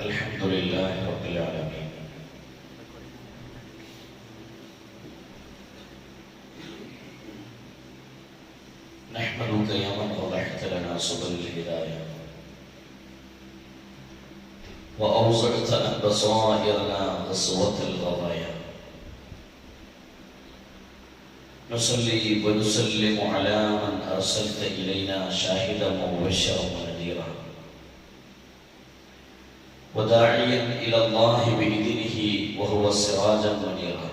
الحمد لله رب العالمين نحمدك يا من وضحت لنا سبل الهداية وأوزعت عن بصائرنا غصوة الغوايا نصلي ونسلم على من أرسلت إلينا شاهدا ومبشرا ونذيرا وداعيا إلى الله بإذنه وهو سراجا منيرا.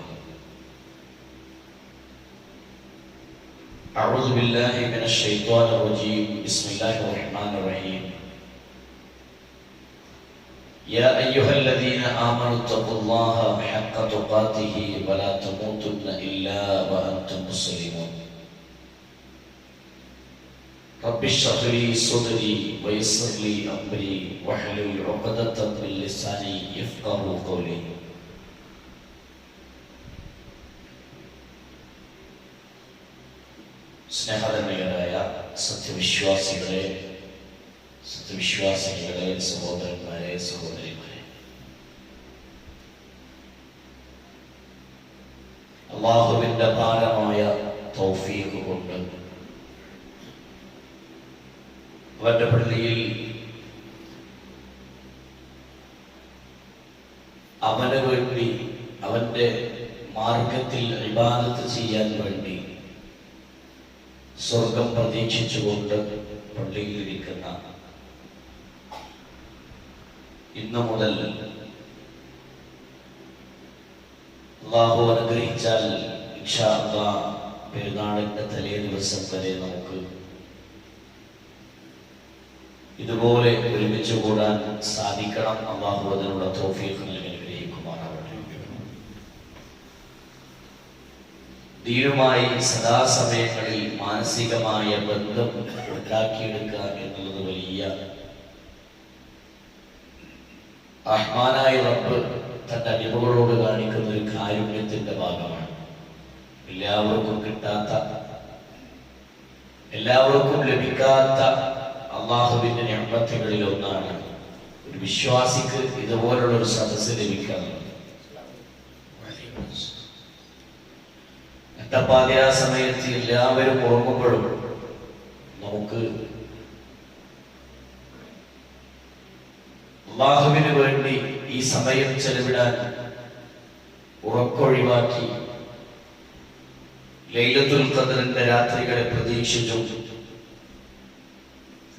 أعوذ بالله من الشيطان الرجيم. بسم الله الرحمن الرحيم. يا أيها الذين آمنوا اتقوا الله حق تقاته ولا تموتن إلا وأنتم مسلمون. رب اشرح لي صدري ويسر لي أمري واحلل عقدة من لساني يفقهوا قولي. സ്നേഹധന്യരായ സത്യവിശ്വാസികളെ, സഹോദരന്മാരെ, സഹോദരിമാരെ, അല്ലാഹുവിന്റെ ഭാരമായ തൗഫീഖ് കൊണ്ട് അവന്റെ പള്ളിയിൽ അവന് വേണ്ടി, അവന്റെ മാർഗത്തിൽ ഇബാദത്ത് ചെയ്യാൻ വേണ്ടി സ്വർഗം പ്രതീക്ഷിച്ചുകൊണ്ട് പള്ളിയിൽ ഇരിക്കുന്ന ഇന്നു മുതൽ അല്ലാഹു അനുഗ്രഹിച്ചാൽ ഇൻഷാ അല്ലാഹ് പെരുന്നാളിന്റെ തലേ ദിവസം വരെ നമുക്ക് ഇതുപോലെ ഒരുമിച്ച് കൂടാൻ സാധിക്കണം. അല്ലാഹു അതിനുള്ള തൗഫീഖ് നൽകി അനുഗ്രഹിക്കുമാറാവട്ടെ. ദീനുമായി സദാസമയങ്ങളിൽ മാനസികമായ ബന്ധം ഉണ്ടാക്കിയെടുക്കുക എന്നുള്ളത് വലിയ റഹ്മാനായ റബ്ബ് തന്റെ അടിമകളോട് കാണിക്കുന്ന ഒരു കാരുണ്യത്തിന്റെ ഭാഗമാണ്. എല്ലാവർക്കും കിട്ടാത്ത, എല്ലാവർക്കും ലഭിക്കാത്ത അല്ലാഹുവിന്റെ നിഅമത്തുകളിൽ ഒന്നാണ് ഒരു വിശ്വാസിക്ക് ഇതുപോലുള്ള ഒരു സദസ്സ് ലഭിക്കുന്നത്. നട്ടപ്പാതിരാ സമയത്ത് എല്ലാവരും ഉറങ്ങുമ്പോഴും നമുക്ക് അല്ലാഹുവിന് വേണ്ടി ഈ സമയം ചെലവിടാൻ ഉറക്കൊഴിവാക്കി ലൈലത്തുൽ ഖദ്റിന്റെ രാത്രികളെ പ്രതീക്ഷിച്ചും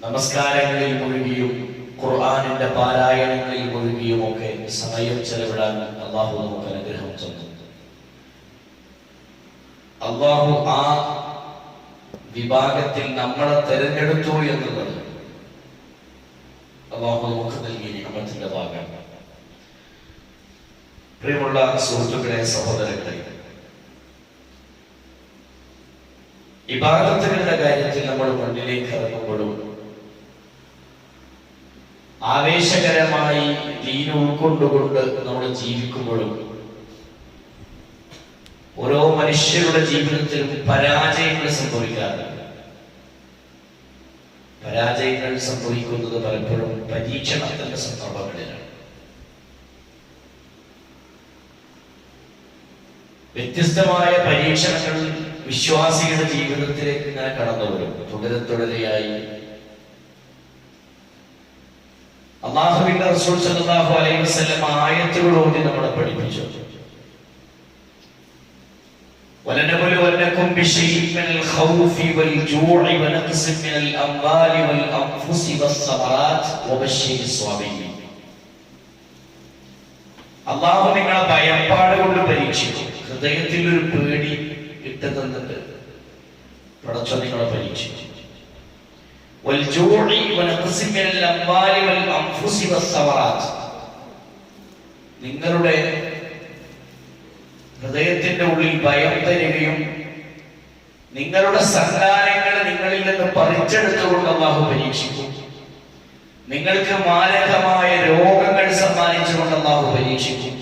നമസ്കാരങ്ങളിൽ മുഴുകിയും ഖുർആനിന്റെ പാരായണങ്ങളിൽ മുഴുകിയും ഒക്കെ സമയം ചെലവിടാൻ അല്ലാഹു നമുക്ക് അനുഗ്രഹം തന്നു. അല്ലാഹു ആ വിഭാഗത്തിൽ നമ്മളെ തെരഞ്ഞെടുത്തു എന്നുള്ളത് അല്ലാഹു നമുക്ക് നൽകിയ നിഅമത്തിന്റെ ഭാഗമാണ്. പ്രിയമുള്ള സുഹൃത്തുക്കളെ, സഹോദരങ്ങളെ, ഇബാദത്തുകളുടെ കാര്യത്തിൽ നമ്മൾ മുന്നിലേക്ക് ഇറങ്ങുമ്പോഴും ആവേശകരമായി ദീൻ ഉൾക്കൊണ്ടുകൊണ്ട് നമ്മൾ ജീവിക്കുമ്പോഴും ഓരോ മനുഷ്യരുടെ ജീവിതത്തിലും പരാജയങ്ങൾ സംഭവിക്കാറുണ്ട്. പരാജയങ്ങൾ സംഭവിക്കുന്നത് പലപ്പോഴും പരീക്ഷണത്തിന്റെ സന്ദർഭങ്ങളിലാണ്. വ്യത്യസ്തമായ പരീക്ഷണങ്ങൾ വിശ്വാസിയുടെ ജീവിതത്തിലേക്ക് ഇങ്ങനെ കടന്നു വരും. തുടരെയായി അല്ലാഹുവിന്റെ റസൂൽ സല്ലല്ലാഹു അലൈഹി വസല്ലം ആയത്തുകൾ ഓതി നമ്മളെ പഠിപ്പിച്ചു. وَلَنَبْلُوَنَّكُمْ بِشَيْءٍ مِنَ الْخَوْفِ وَالْجُوعِ وَنَقْصٍ مِنَ الْأَمْوَالِ وَالْأَنْفُسِ وَالثَّمَرَاتِ وَبَشِّرِ الصَّابِرِينَ. അല്ലാഹു നിങ്ങളെ ഭയപ്പാട് കൊണ്ട് പരീക്ഷിക്കും. ഹൃദയത്തിൽ ഒരു പേടി ഇട്ട് തന്നിട്ട് പടച്ചോൻ നിങ്ങളെ പരീക്ഷിക്കും. وَالْجُوعِ وَنَقْصٍ مِنَ الْأَمْوَالِ وَالْأَنْفُسِ وَالثَّمَرَاتِ. നിങ്ങളുടെ ഹൃദയത്തിന്റെ ഉള്ളിൽ ഭയം തരികയും നിങ്ങളുടെ സന്താനങ്ങളെ നിങ്ങളിൽ നിന്ന് പറിച്ചെടുത്തുകൊണ്ട് അല്ലാഹു പരീക്ഷിക്കും. നിങ്ങൾക്ക് മാരകമായ രോഗങ്ങൾ സമ്മാനിച്ചുകൊണ്ട് അല്ലാഹു പരീക്ഷിക്കും.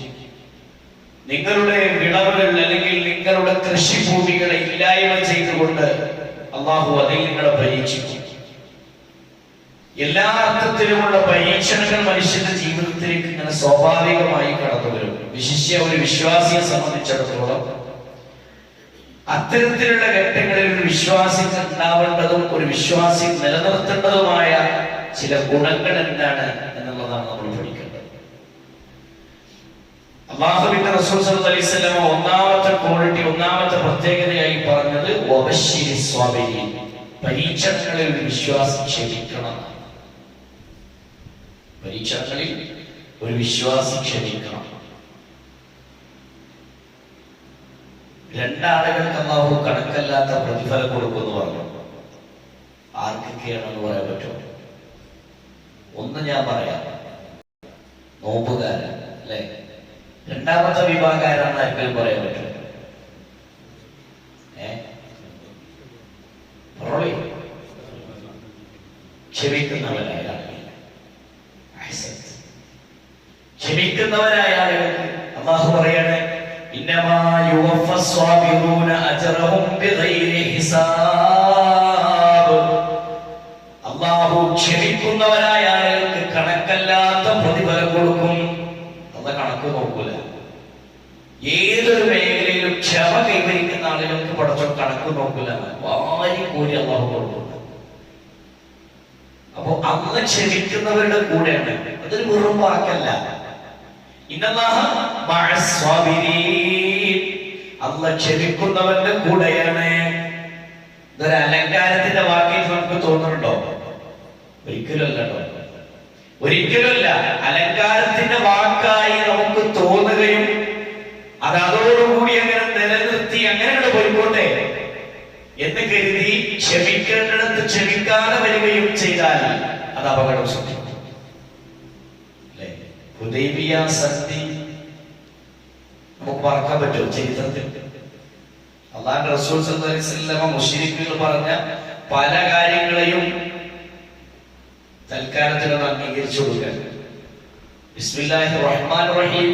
നിങ്ങളുടെ വിളവുകൾ അല്ലെങ്കിൽ നിങ്ങളുടെ കൃഷിഭൂമികളെ ഇല്ലായ്മ ചെയ്തുകൊണ്ട് അല്ലാഹു അതിൽ നിങ്ങളെ പരീക്ഷിക്കും. എല്ലാ അർത്ഥത്തിലും രൂപത്തിലുമുള്ള പരീക്ഷണങ്ങൾ മനുഷ്യന്റെ ജീവിതത്തിലേക്ക് ഇങ്ങനെ സ്വാഭാവികമായി കടന്നു വരും. വിശിഷ്യ ഒരു വിശ്വാസിയെ സംബന്ധിച്ചിടത്തോളം അത്തരത്തിലുള്ള ഘട്ടങ്ങളിൽ ഒരു വിശ്വാസിക്ക് ഉണ്ടാവേണ്ടതും ഒരു വിശ്വാസി നിലനിർത്തേണ്ടതുമായ ചില ഗുണങ്ങൾ എന്താണ് എന്നുള്ളതാണ് നമ്മൾ പഠിക്കേണ്ടത്. അല്ലാഹുവിന്റെ റസൂൽ സല്ലല്ലാഹു അലൈഹി വസല്ലം ഒന്നാമത്തെ ക്വാളിറ്റി, ഒന്നാമത്തെ പ്രത്യേകതയായി പറഞ്ഞത് വബശ്ശിരി സ്വാബിരീൻ, പരീക്ഷണങ്ങളിൽ ഒരു വിശ്വാസി ക്ഷമിക്കണം. പരീക്ഷണങ്ങളിൽ ഒരു വിശ്വാസി ക്ഷമിക്കണം. രണ്ടാളുകൾക്ക് അല്ലാഹു കണക്കല്ലാത്ത പ്രതിഫലം കൊടുക്കുമെന്ന് പറഞ്ഞു. ആർക്കൊക്കെയാണെന്ന് പറയാൻ പറ്റുമോ? ഒന്ന് ഞാൻ പറയാം, നോമ്പുകാരൻ അല്ലെ. രണ്ടാമത്തെ വിഭാഗക്കാരാണെന്ന് ആർക്കും പറയാൻ പറ്റും? ക്ഷമിക്കുന്നവരായ ക്ഷമിക്കുന്നവരായ ആളുകൾക്ക് അല്ലാഹു പറയാണ്, ഇന്നമാ യുവഫ്ഫസ് സ്വാബിറൂന അജ്റഹും ബിഗൈരി ഹിസാബ്. അല്ലാഹു ക്ഷമിക്കുന്നവരായ ആളുകൾക്ക് കണക്കല്ലാത്ത പ്രതിഫലം കൊടുക്കും. അത് കണക്ക് നോക്കൂല. ഏതൊരു മേഖലയിലും ക്ഷമ കൈവരിക്കുന്ന ആളുകൾക്ക് പടച്ചോൻ കണക്ക് നോക്കൂല, വാരി കോരി അല്ലാഹു കൊടുക്കും. അപ്പൊ അന്ന് ക്ഷമിക്കുന്നവരുടെ കൂടെയാണ്. അതൊരു വെറും വാക്കല്ല. അന്ന് ക്ഷമിക്കുന്നവരുടെ കൂടെയാണ്. ഇതൊരു അലങ്കാരത്തിന്റെ വാക്കിൽ നമുക്ക് തോന്നുന്നുണ്ടോ? ഒരിക്കലുമല്ല കേട്ടോ, ഒരിക്കലുമല്ല. അലങ്കാരത്തിന്റെ വാക്കായി നമുക്ക് തോന്നുകയും അത് അതോടുകൂടി അങ്ങനെ നിലനിർത്തി അങ്ങനെ പോയിക്കോട്ടെ എന്ന് കരുതി ക്ഷമിക്കേണ്ടിടത്ത് ക്ഷമിക്കാതെ വരികയും ചെയ്താൽ അത് അപകടം സൃഷ്ടിക്കും. ഹുദൈബിയ സന്ധി നമുക്ക് മറക്കാൻ പറ്റുമോ? ചരിത്രത്തിൽ അല്ലാഹുവിന്റെ റസൂൽ സല്ലല്ലാഹു അലൈഹി വസല്ലം മുശ്രിക്കുകൾ പറഞ്ഞ പല കാര്യങ്ങളെയും തൽക്കാലത്തിനൊന്ന് അംഗീകരിച്ചു കൊടുക്കാൻ ബിസ്മില്ലാഹിർ റഹ്മാനിർ റഹീം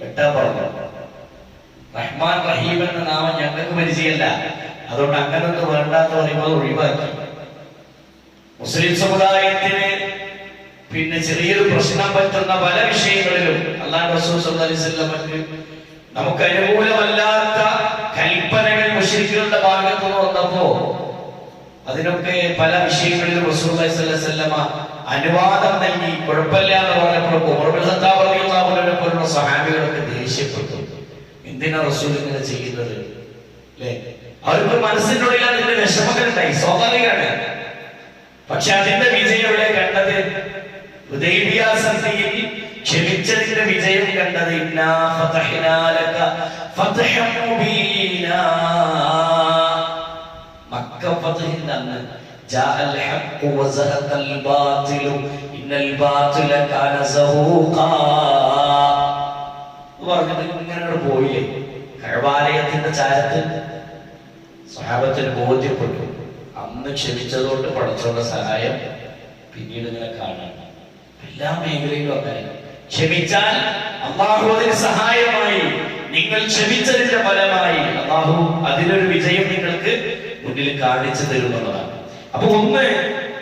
എട്ടാ പറഞ്ഞു. റഹ്മാൻ റഹീം എന്ന നാമം ഞങ്ങൾക്ക് പരിചയമല്ല, അതുകൊണ്ട് അങ്ങനൊന്ന് വേണ്ടാന്ന് പറയുമ്പോൾ ഒഴിവാക്കി. മുസ്ലിം സമുദായത്തിന് പിന്നെ ചെറിയൊരു പ്രശ്നം പറ്റുന്ന പല വിഷയങ്ങളിലും അല്ലാഹുവിന്റെ റസൂൽ സല്ലല്ലാഹു അലൈഹി വസല്ലമക്ക് നമുക്ക് അനുകൂലമല്ലാത്ത കൽപ്പനകൾ മുശ്രിക്കുകളുടെ ഭാഗത്ത് നിന്ന് വന്നപ്പോ അതിനൊക്കെ പല വിഷയങ്ങളിലും റസൂലുള്ളാഹി സ്വല്ലല്ലാഹു അലൈഹി വസല്ലമ അനുവാദം നൽകി കുഴപ്പമില്ല എന്ന് പറഞ്ഞപ്പോൾ ഉമർ ഇബ്നു ഖത്താബ് റളിയല്ലാഹു അൻഹു പോലുള്ള സ്വഹാബികളൊക്കെ ദേഷ്യപ്പെട്ടു. എന്തിനാ റസൂൽ ഇങ്ങനെ ചെയ്യുന്നത്? അല്ലേ? അവർക്ക് മനസ്സിനുള്ളിൽ അതിന്റെ വിഷമങ്ങൾ ഉണ്ടായി, സ്വാഭാവികമാണ്. പക്ഷെ അതിന്റെ വിജയം ഇവിടെ കണ്ടത് ഹുദൈബിയ സന്ധിയിൽ ക്ഷമിച്ചതിന്റെ വിജയം കണ്ടത് ഇന്നാ ഫതഹ്നാ ലക ഫതഹൻ മുബീനാ. മക്ക ഫതഹിന്റെ അന്ന് ജാഅൽ ഹഖ് വസഹഖൽ ബാതിൽ ഇന്നൽ ബാതില കാന സഹൂഖാ പറഞ്ഞത് ഇങ്ങനെ പോയില്ലേ. കഅബാലയത്തിന്റെ ചാരത്ത് സ്വഹാബത്തിന് ബോധ്യപ്പെട്ടു. അന്ന് ക്ഷമിച്ചതുകൊണ്ട് പടച്ചോന്റെ സഹായം പിന്നീട് ഇങ്ങനെ കാണാം. എല്ലാ മേഖലയിലും അങ്ങനെ ക്ഷമിച്ചാൽ അല്ലാഹു അതിന് സഹായമായി, നിങ്ങൾ ക്ഷമിച്ചതിന്റെ ഫലമായി അല്ലാഹു അതിനൊരു വിജയം നിങ്ങൾക്ക് മുന്നിൽ കാണിച്ചു തരുന്നതാണ്. അപ്പൊ ഒന്ന്,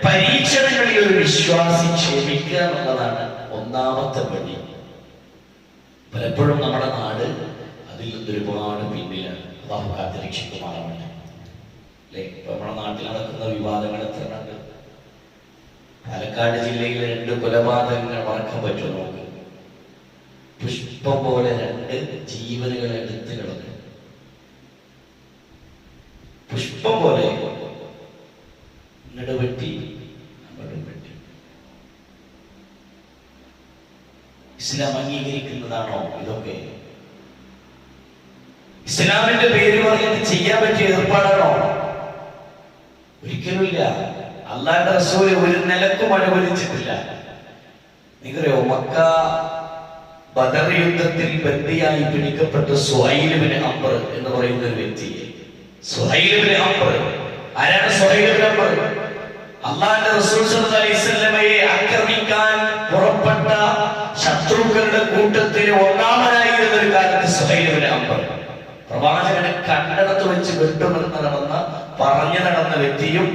പരീക്ഷണങ്ങളിൽ ഒരു വിശ്വാസി ക്ഷമിക്കുക എന്നുള്ളതാണ് ഒന്നാമത്തെ വഴി. പലപ്പോഴും നമ്മുടെ നാട് അതിൽ നിന്ന് ഒരുപാട് പിന്നിലാണ്. അല്ലാഹു കാത്തുരക്ഷിക്കുമാറാവട്ടെ. അല്ലെ, ഇപ്പൊ നമ്മുടെ നാട്ടിൽ നടക്കുന്ന വിവാദങ്ങൾ എത്രയുണ്ട്? പാലക്കാട് ജില്ലയിലെ 2 കൊലപാതകങ്ങൾ മറക്കാൻ പറ്റുമോ നമുക്ക്? പുഷ്പം പോലെ 2 ജീവനുകളെ എടുത്ത് കളഞ്ഞു. പുഷ്പം പോലെ ഇങ്ങോട്ട് വെട്ടി അങ്ങോട്ടും വെട്ടി. ഇസ്ലാം അംഗീകരിക്കുന്നതാണോ ഇതൊക്കെ? ഇസ്ലാമിന്റെ പേര് പറഞ്ഞിട്ട് ചെയ്യാൻ പറ്റിയ ഏർപ്പാടാണോ? ഒരിക്കലുമില്ല. അല്ലാഹുവിന്റെ റസൂൽ ഒരു നിലക്കും അനുവദിച്ചിട്ടില്ല. നിങ്ങൾക്കറിയോ, മക്ക ബദർ യുദ്ധത്തിൽ ബന്ദിയായി പിടിക്കപ്പെട്ട സുഹൈൽ ഇബ്നു അംർ എന്ന് പറയുന്ന ഒരു വ്യക്തി. സുഹൈൽ ഇബ്നു അംർ ആരാണ്? സുഹൈൽ ഇബ്നു അംർ അല്ലാഹുവിന്റെ റസൂൽ സല്ലല്ലാഹു അലൈഹി വസല്ലമയെ ആക്രമിക്കാൻ പുറപ്പെട്ട ശത്രുക്കളുടെ കൂട്ടത്തിൽ ഒന്നാമനായിരുന്ന ഒരു കാലത്ത് സുഹൈൽ ഇബ്നു അംർ പ്രവാചകനെ കണ്ടടത്ത് വെച്ച് വെട്ടുമെന്ന് പറഞ്ഞു നടന്ന വ്യക്തിയും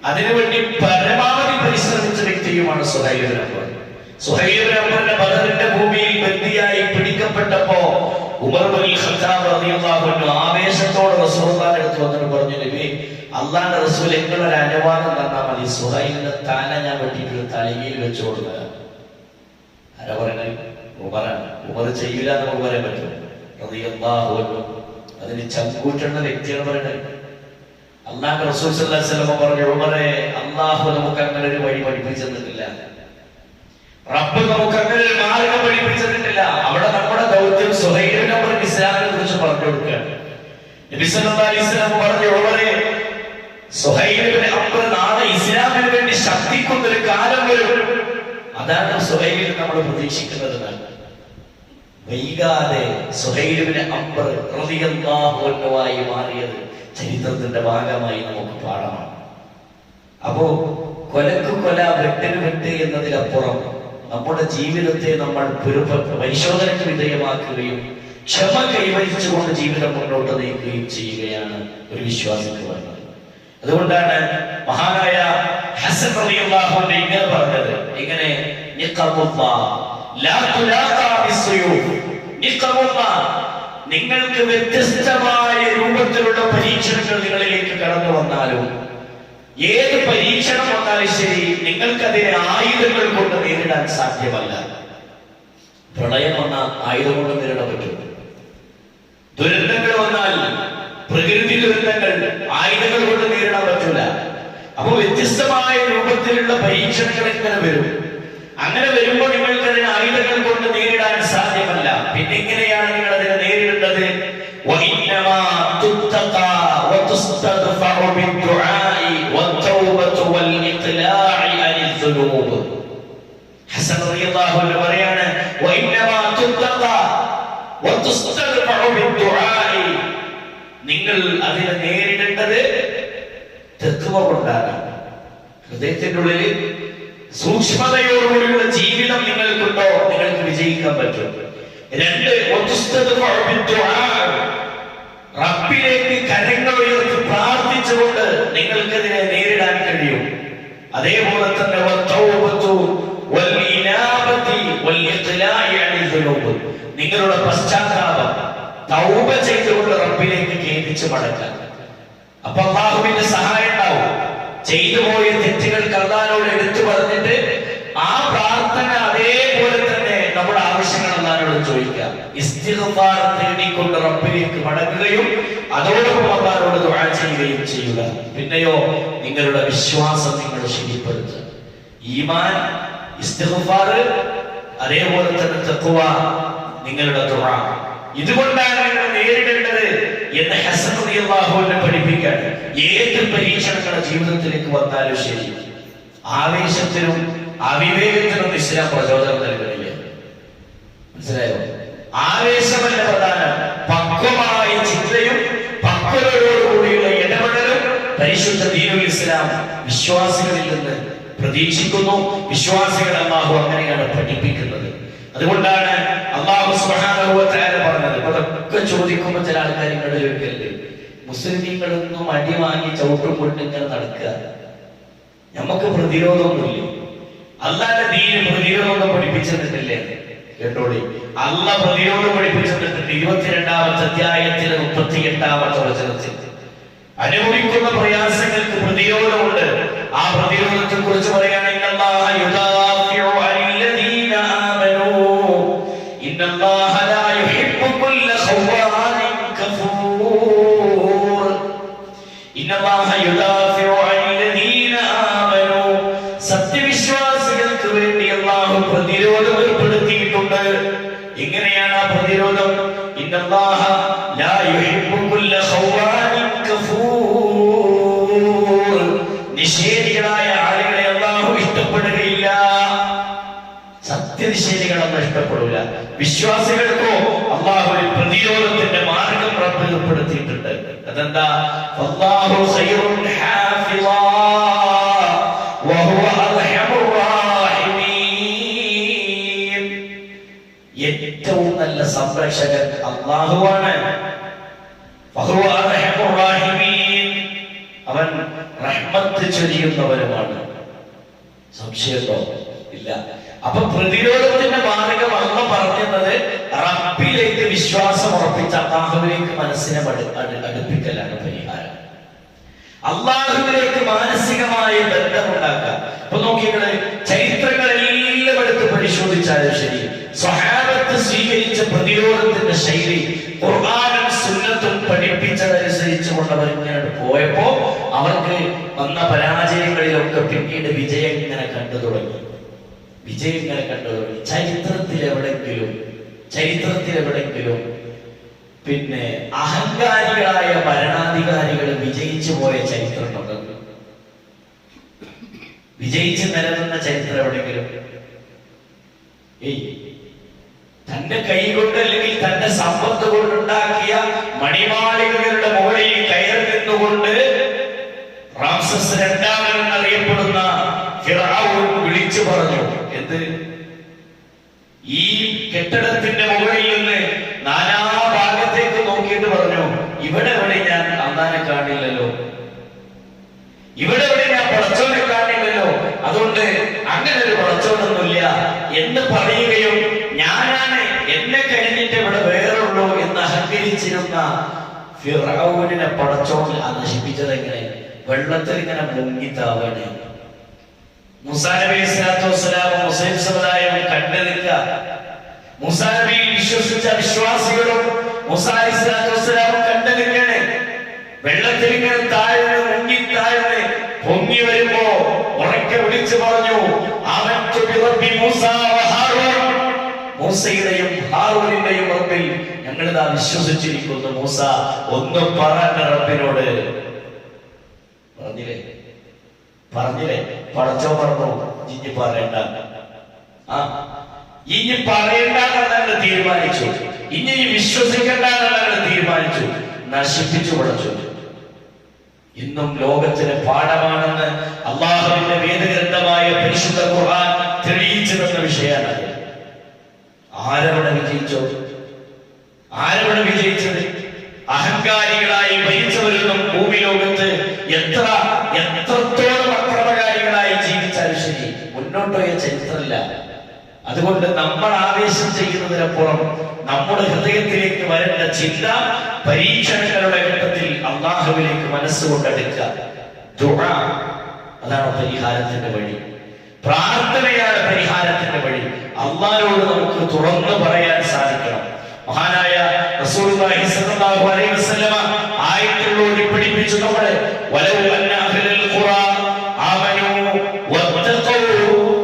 അതിനുവേണ്ടി പരമാവധി പരിശ്രമിച്ച വ്യക്തിയുമാണ് സുഹൈൽ ഇബ്നു അംർ. സുഹൈൽ ഇബ്നു അംറിന്റെ ബദറിന്റെ ഭൂമിയിൽ ബന്ദിയായി പിടിക്കപ്പെട്ടപ്പോ ഉമർ ഇബ്നുൽ ഖത്താബ് റളിയല്ലാഹു അൻഹു ആവേശത്തോടെ റസൂലുള്ളാഹിന്റെ അടുത്ത് വന്നിട്ട് പറഞ്ഞു, നബി, അള്ളാഹുവിന്റെ റസൂൽ എങ്ങളൊരു അനുവാദം തന്നാൽ മതി, സുഹൈലിന്റെ തല ഞാൻ വെട്ടിയിട്ട് തലയിൽ വെച്ചു കൊടുക്കുക. ആരാ പറയണേ? ഉമറാണ്. ഉമർ ചെയ്യില്ല എന്ന് നമുക്ക് പറയാൻ പറ്റും. റളിയല്ലാഹു അൻഹു അതിന് ചങ്കൂറ്റുന്ന വ്യക്തിയാണ് പറയണത്. അള്ളാഹുവിന്റെ റസൂൽ സല്ലല്ലാഹു അലൈഹി വസല്ലം പറഞ്ഞു, ഉമറേ, അള്ളാഹു നമുക്ക് അങ്ങനെ ഒരു വഴി പഠിപ്പിച്ചു തന്നിട്ടില്ല, റബ്ബ് നമുക്ക് അങ്ങനെ ഒരു മാർഗം പഠിപ്പിച്ചു തന്നിട്ടില്ല. അവിടെ നമ്മുടെ ദൗത്യം സുഹൈൽ ഇബ്നു അംറിന് ഇസ്ലാമിനെ കുറിച്ച് പറഞ്ഞു കൊടുക്കുകയാണ്. നബി സല്ലല്ലാഹു അലൈഹി വസല്ലം പറഞ്ഞു, ഉമറേ, സുഹൈൽ ഇബ്നു അംർ നാളെ ഇസ്ലാമിന് വേണ്ടി ശബ്ദിക്കുന്ന ഒരു കാലം വരും, അതാണ് സുഹൈലിൽ നമ്മൾ പ്രതീക്ഷിക്കുന്നത്. വൈകാതെ സുഹൈൽ ഇബ്നു അംർ റളിയല്ലാഹു അൻഹു ആയി മാറിയത് ചരിത്രത്തിന്റെ ഭാഗമായി നമുക്ക് പാഠമാണ്. അപ്പോ കൊലക്ക് കൊല, വെട്ടിന് വെട്ട് എന്നതിലപ്പുറം നമ്മുടെ ജീവിതത്തെ നമ്മൾ പരിശോധനയ്ക്ക് വിധേയമാക്കുകയും ക്ഷമ കൈവരിച്ചുകൊണ്ട് ജീവിതം മുന്നോട്ട് നയിക്കുകയും ചെയ്യുകയാണ് ഒരു വിശ്വാസിക്ക് വേണ്ടത്. അതുകൊണ്ടാണ് മഹാനായ ഹസൻ റളിയല്ലാഹു അൻഹു ഇങ്ങനെ പറഞ്ഞത്, ഇങ്ങനെ നിങ്ങൾക്ക് വ്യത്യസ്തമായ രൂപത്തിലുള്ള പരീക്ഷണങ്ങൾ നിങ്ങളിലേക്ക് കടന്നു വന്നാലും, ഏത് പരീക്ഷണം വന്നാലും ശരി, നിങ്ങൾക്കതിനെ ആയുധങ്ങൾ കൊണ്ട് നേരിടാൻ സാധ്യമല്ല. പ്രളയം വന്നാൽ ആയുധം കൊണ്ട് നേരിടാൻ പറ്റും. ദുരന്തങ്ങൾ വന്നാൽ, പ്രകൃതി ദുരന്തങ്ങൾ ആയുധങ്ങൾ കൊണ്ട് നേരിടാൻ പറ്റൂല. അപ്പൊ വ്യത്യസ്തമായ രൂപത്തിലുള്ള പരീക്ഷണങ്ങൾ ഇങ്ങനെ വരും. അങ്ങനെ വരുമ്പോൾ നിങ്ങൾക്ക് അതിനെ ആയുധങ്ങൾ കൊണ്ട് നേരിടാൻ സാധ്യമല്ല. പിന്നെ എങ്ങനെയാണ് നിങ്ങൾ അതിനെ നേരിടേണ്ടത്? ഹസൻ റളിയല്ലാഹു അൻഹു പറയാണ്, നിങ്ങൾ അതിനെ നേരിടേണ്ടത് തഖ്വ കൊണ്ടാണ്. ഹൃദയത്തിന്റെ ഉള്ളിൽ സൂക്ഷ്മതയോടുകൂടിയുള്ള ജീവിതം നിങ്ങൾക്കുണ്ടോ, നിങ്ങൾക്ക് വിജയിക്കാൻ പറ്റും. രണ്ട്, റബ്ബിലേക്ക് കരങ്ങൾ ഉയർത്തി പ്രാർത്ഥിച്ചുകൊണ്ട് നിങ്ങൾക്കതിനെ നേരിടാൻ കഴിയും. അതേപോലെ തന്നെ നിങ്ങളുടെ പശ്ചാത്താപം തൗബ ചെയ്തുകൊണ്ട് റബ്ബിലേക്ക് ഖേദിച്ച് മടക്കാൻ. അപ്പൊ അല്ലാഹുവിന്റെ സഹായം ഉണ്ടാവും. ചെയ്തു പോയ തെറ്റുകൾക്ക് അല്ലാഹുവോട് എടുത്തു പറഞ്ഞിട്ട് ആ പ്രാർത്ഥന അതേപോലെ തന്നെ നമ്മുടെ ആവശ്യങ്ങൾ അല്ലാഹുവോട് ചോദിക്കാം. ഇസ്തിഗ്ഫാർ തേടിക്കൊണ്ട് റബ്ബിലേക്ക് മടങ്ങുകയും അതോടൊപ്പം അല്ലാഹുവോട് ദുആ ചെയ്യുകയും ചെയ്യുക. പിന്നെയോ നിങ്ങളുടെ വിശ്വാസം നിങ്ങൾ ശരിപ്പെടുത്തുക. ഈമാൻ, ഇസ്തിഗ്ഫാർ, അതേപോലെ തന്നെ തഖ്വ, നിങ്ങളുടെ ദുആ, ഇതുകൊണ്ടാണ് നിങ്ങൾ നേരിടേണ്ടത് എന്ന് ഹസൻ റളിയല്ലാഹു അൻഹു പഠിപ്പിക്കുകയാണ്. ഏത് പരീക്ഷണങ്ങളുടെ ജീവിതത്തിലേക്ക് വന്നാലും ശരി, ആവേശത്തിനും അവിവേകത്തിനും ഇസ്ലാം പ്രചോദനം നൽകുന്നില്ല. മനസ്സിലായോ? ആവേശമല്ല പ്രധാനം, പക്വമായ ചിന്തയും പക്വതയോടുകൂടിയുള്ള ഇടപെടലും പരിശുദ്ധ ദീനുൽ ഇസ്ലാം വിശ്വാസികളിൽ നിന്ന് പ്രതീക്ഷിക്കുന്നു. വിശ്വാസികൾ അല്ലാഹു അങ്ങനെയാണ് പഠിപ്പിക്കുന്നത്. അതുകൊണ്ടാണ് അല്ലാഹു സുബ്ഹാനഹു വ തആല പറഞ്ഞത്. അതൊക്കെ ചോദിക്കുമ്പോൾ ചില ആൾക്കാർ ഇങ്ങോട്ട് ചോദിക്കല്ലേ, മുസ്ലിമീങ്ങളൊന്നും അടി വാങ്ങി ചവിട്ടും കൊണ്ട് ഇങ്ങനെ നടക്കുക, നമുക്ക് പ്രതിരോധമൊന്നുമില്ല. അല്ലാഹുവിന്റെ ദീന് പ്രതിരോധം പഠിപ്പിച്ചിട്ടില്ലേ? കേട്ടോളി, അല്ലാഹ് പ്രതിരോധം പഠിപ്പിച്ചിട്ടുണ്ട്. 22-ാമത്തെ അധ്യായത്തിലെ 38-ാമത്തെ വചനത്തിൽ അനുഭവിക്കുന്ന പ്രയാസങ്ങൾക്ക് പ്രതിരോധമുണ്ട്. ആ പ്രതിരോധത്തെ കുറിച്ച് പറയുകയാണെങ്കിൽ സത്യവിശ്വാസികൾക്ക് വേണ്ടി അല്ലാഹു പ്രതിരോധം ഏർപ്പെടുത്തിയിട്ടുണ്ട്. എങ്ങനെയാണ് ആ പ്രതിരോധം? ഇന്നല്ലാഹ ലാ യുഹിബ്ബു കുല്ല ഖവ്വാനിൻ കഫൂർ. നിഷേധികളായ ആളുകളെ അല്ലാഹു ഇഷ്ടപ്പെടുകയില്ല. സത്യനിഷേധികളൊന്നും ഇഷ്ടപ്പെടില്ല. വിശ്വാസികൾക്കോ അല്ലാഹു ഒരു പ്രതിരോധത്തിന്റെ മാർഗം റബ്ബ് ഏർപ്പെടുത്തിയിട്ടുണ്ട്. അതെന്താ? അല്ലാഹു ഖൈറുൻ ഹാഫിളാ വഹുവ അർഹമുർ റഹീമീൻ. ഏറ്റവും നല്ല സംരക്ഷകൻ അല്ലാഹുവാണ്. വഹുവ അർഹമുർ റഹീമീൻ. അവൻ റഹ്മത്ത് ചൊരിയുന്നവരുമാണ്. സംശയമോ ഇല്ല. അപ്പൊ പ്രതിരോധത്തിന്റെ മാർഗം അള്ള പറഞ്ഞത് റബ്ബിലേക്ക് വിശ്വാസം ഉറപ്പിച്ച അല്ലാഹുവിലേക്ക് മനസ്സിനെ അടുപ്പിക്കലാണ് പരിഹാരം. അള്ളാഹുവിലേക്ക് മാനസികമായ ബന്ധമുണ്ടാക്കുക. അപ്പൊ നോക്കിയത് ചരിത്രങ്ങളെല്ലാം എടുത്ത് പരിശോധിച്ചാലും ശരി, സ്വഹാബത്ത് സ്വീകരിച്ച പ്രതിരോധത്തിന്റെ ശൈലി ഖുർആനും സുന്നത്തും പഠിപ്പിച്ചതനുസരിച്ച് കൊണ്ടവർ ഇങ്ങനെ പോയപ്പോ അവർക്ക് വന്ന പരാജയങ്ങളിലൊക്കെ പിന്നീട് വിജയം ഇങ്ങനെ കണ്ടു തുടങ്ങി. ചരിത്രത്തിലെവിടെങ്കിലും പിന്നെ അഹങ്കാരികളായ ഭരണാധികാരികൾ വിജയിച്ചു പോയ ചരിത്രമുണ്ട്? വിജയിച്ച് നിലനിന്ന ചരിത്രം എവിടെയെങ്കിലും? തന്റെ കൈ കൊണ്ട് അല്ലെങ്കിൽ തന്റെ സമ്പത്ത് കൊണ്ടുണ്ടാക്കിയ മണിമാളികകളുടെ മുകളിൽ കയറി നിന്നുകൊണ്ട് റാംസസ് രണ്ടാമൻ എന്നറിയപ്പെടുന്ന ഫിർഔൻ വിളിച്ചു പറഞ്ഞു, എന്ത്? ഈ കെട്ടിടത്തിന്റെ മുകളിൽ നിന്ന് നാനാഭാഗത്തേക്ക് നോക്കിയിട്ട് പറഞ്ഞു, ഇവിടെ എവിടെ ഞാൻ അള്ളാനെ കാണില്ലല്ലോ, ഇവിടെ എവിടെ ഞാൻ പടച്ചോനെ കാണില്ലല്ലോ, അതുകൊണ്ട് അങ്ങനെ ഒരു പടച്ചോനൊന്നുമില്ല എന്ന് പറയുകയും ഞാനാണ്, എന്നെ കഴിഞ്ഞിട്ട് ഇവിടെ വേറുള്ളൂ എന്ന് അഹങ്കരിച്ചിരുന്ന ഫിർഔനിനെ പടച്ചോൻ നശിപ്പിച്ചത് എങ്ങനെ? വെള്ളത്തിൽ ഇങ്ങനെ മുങ്ങിത്താവണേ. മൂസാ നബി അലൈഹി സ്വലാത്തു വസ്സലാം മുസ്ലിം സമുദായം കണ്ടു നിൽക്കുക. മൂസാ നബി വിശ്വസിച്ച വിശ്വാസികളും മൂസാ അലൈഹി സ്വലാത്തു വസ്സലാം കണ്ടു നിൽക്കണേ. വെള്ളത്തിൽ ഇങ്ങനെ താഴ്ന്ന് മുങ്ങിത്താഴ്ന്ന് പൊങ്ങി വരുമ്പോ ഉറക്കെ വിളിച്ചു പറഞ്ഞു, ആമൻതു ബിറബ്ബി മൂസാ വ ഹാറൂൻ, മൂസയുടെയും ഹാറൂനിന്റെയും റബ്ബിൽ ഞങ്ങളിതാ വിശ്വസിച്ചിരിക്കുന്നു. മൂസ ഒന്ന് പറഞ്ഞ റബ്ബിനോട് പറഞ്ഞില്ലേ? പടച്ചോ പറഞ്ഞു, ഇനി പറയണ്ട, ഇനി പറയണ്ട എന്നല്ല തീരുമാനിച്ചു, ഇനി വിശ്വസിക്കണ്ട എന്നല്ല തീരുമാനിച്ചു, നശിപ്പിച്ചു പടച്ചു. ഇന്നും ലോകത്തിന് പാഠമാണെന്ന് അള്ളാഹുവിന്റെ വേദഗ്രന്ഥമായ പരിശുദ്ധ ഖുർആൻ തെളിയിച്ചു തന്ന വിഷയമാണ്. ആരവിടെ വിജയിച്ചോ? ആരവിടെ വിജയിച്ചത്? അഹങ്കാരികളായി ഭരിച്ചവരൊന്നും ഭൂമി ലോകത്ത് എത്രത്തോളം അക്രമകാരികളായി ജീവിച്ചാലും ശരി മുന്നോട്ട് പോയ ചരിത്രമില്ല. അതുകൊണ്ട് നമ്മൾ ആവേശം ചെയ്യുന്നതിനപ്പുറം നമ്മുടെ ഹൃദയത്തിലേക്ക് വരേണ്ട ചിന്ത പരീക്ഷണങ്ങളുടെ ഘട്ടത്തിൽ അല്ലാഹുവിലേക്ക് മനസ്സുകൊണ്ടെടുക്കുക. ദുആ, അതാണ് പരിഹാരത്തിന്റെ വഴി. പ്രാർത്ഥനയാണ് പരിഹാരത്തിന്റെ വഴി. അല്ലാഹുവോട് നമുക്ക് തുറന്നു പറയാൻ സാധിക്കണം. മഹാനായ റസൂലുള്ളാഹി സ്വല്ലല്ലാഹു അലൈഹി വസല്ലമ ആയത്തുകളോട് പഠിപ്പിച്ചു നമ്മളെ, വലൗ അന്ന അഹ്ലൽ ഖുറാ ആമനൂ വത്തഖൂ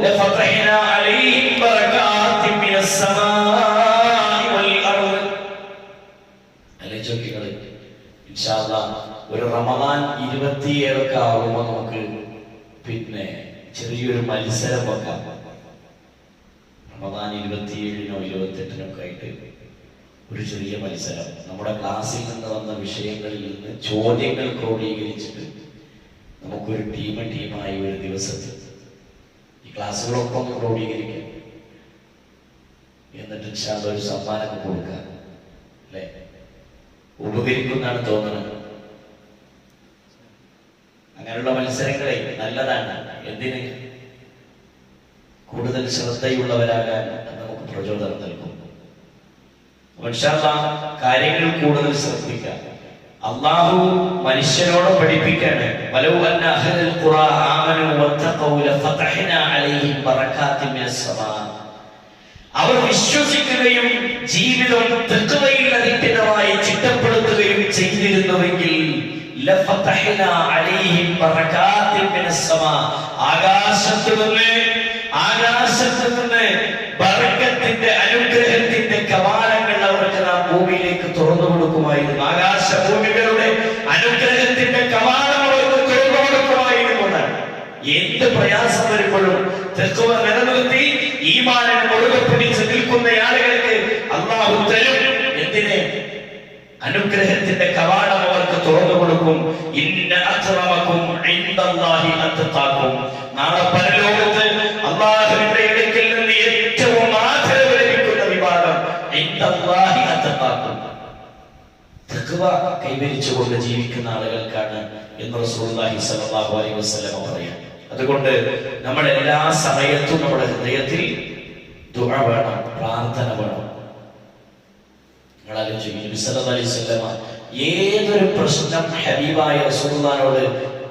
ലഫതഹ്നാ അലൈഹിം ബറകാത്തിൻ മിനസ് സമാഇ വൽ അർദ്. അലൈഹികൾ ഇൻഷാ അല്ലാഹ് ഒരു റമദാൻ 27 ഒക്കെ ആകുമ്പോൾ നമുക്ക് പിന്നെ ചെറിയൊരു മത്സരം വെക്കാം. റമദാൻ 27-നോ 28-നോ ഒക്കെ ആയിട്ട് ഒരു ചെറിയ മത്സരം. നമ്മുടെ ക്ലാസ്സിൽ നിന്ന് വന്ന വിഷയങ്ങളിൽ നിന്ന് ചോദ്യങ്ങൾ ക്രോഡീകരിച്ചിട്ട് നമുക്കൊരു ടീമായി ഒരു ദിവസത്തിൽ ഈ ക്ലാസ്സുകളൊക്കെ ഒന്ന് ക്രോഡീകരിക്കാം. എന്നിട്ട് ഒരു സമ്മാനം കൊടുക്കാം. അല്ലെ? ഉപകരിക്കുന്നാണ് തോന്നുന്നത്. അങ്ങനെയുള്ള മത്സരങ്ങളെ നല്ലതാണ്. എന്തിന്? കൂടുതൽ ശ്രദ്ധയുള്ളവരാകാൻ നമുക്ക് പ്രചോദനം നൽകും. കാര്യങ്ങൾ കൂടുതൽ ശ്രദ്ധിക്കുക. അള്ളാഹു മനുഷ്യനോട് പഠിപ്പിക്കാണ്, വലൗ അന്ന അഹ്ലൽ ഖുറാ ആമനൂ വത്തഖൂ ലഫതഹ്നാ അലൈഹിം ബറകാത്തിൻ മിനസ് സമാ. അവർ വിശ്വസിക്കുകയും ജീവിതം തഖ്വയിൽ അധിഷ്ഠിതമായി ചിട്ടപ്പെടുത്തുകയും ചെയ്തിരുന്നുവെങ്കിൽ ലഫതഹ്നാ അലൈഹിം ബറകാത്തിൻ മിനസ് സമാ, ആകാശത്ത് നിന്ന് ബറക്കത്തിന്റെ അനുഗ്രഹത്തിന്റെ കവാടങ്ങൾ അവർക്ക് നാം ഭൂമിയിലേക്ക് തുറന്നു കൊടുക്കുമായിരുന്നു. ആകാശഭൂമികളുടെ അനുഗ്രഹത്തിന്റെ കവാടം അവർക്ക് തുറന്നു കൊടുക്കുമായിരുന്നു. എന്ത് പ്രയാസം വരുമ്പോഴും തഖ്വ നിലനിർത്തി ഈമാനിനെ മുറുകെ പിടിച്ച് നിൽക്കുന്ന ആളുകൾക്ക് അല്ലാഹു തരും. എന്തിനെ? അനുഗ്രഹത്തിന്റെ കവാടം അവർക്ക് തുറന്നു കൊടുക്കും. ഇന്ന അക്രമക്കും ഇൻദല്ലാഹി അത്ഖാക്കും. നാളെ പരലോകത്ത് അല്ലാഹുവിന്റെ അടുക്കൽ നിന്ന് ഏറ്റവും ആദരവ് ലഭിക്കുന്ന വിഭാഗം ഇൻദല്ലാഹി അത്ഖാക്കും. തഖ്വ കൈവരിച്ചുകൊണ്ട് ജീവിക്കുന്ന ആളുകൾക്കാണ് എന്ന് റസൂലുള്ളാഹി സ്വല്ലല്ലാഹു അലൈഹി വസല്ലം പറയാം. അതുകൊണ്ട് നമ്മൾ എല്ലാ സമയത്തും നമ്മുടെ ഹൃദയത്തിൽ ദുആ വേണം, പ്രാർത്ഥന വേണം. നിങ്ങൾ ആലോചിച്ചു, നബി സല്ലല്ലാഹു അലൈഹി വസല്ലം ഏതൊരു പ്രശ്നം ഹബീബായ റസൂലുള്ളാഹിനോട്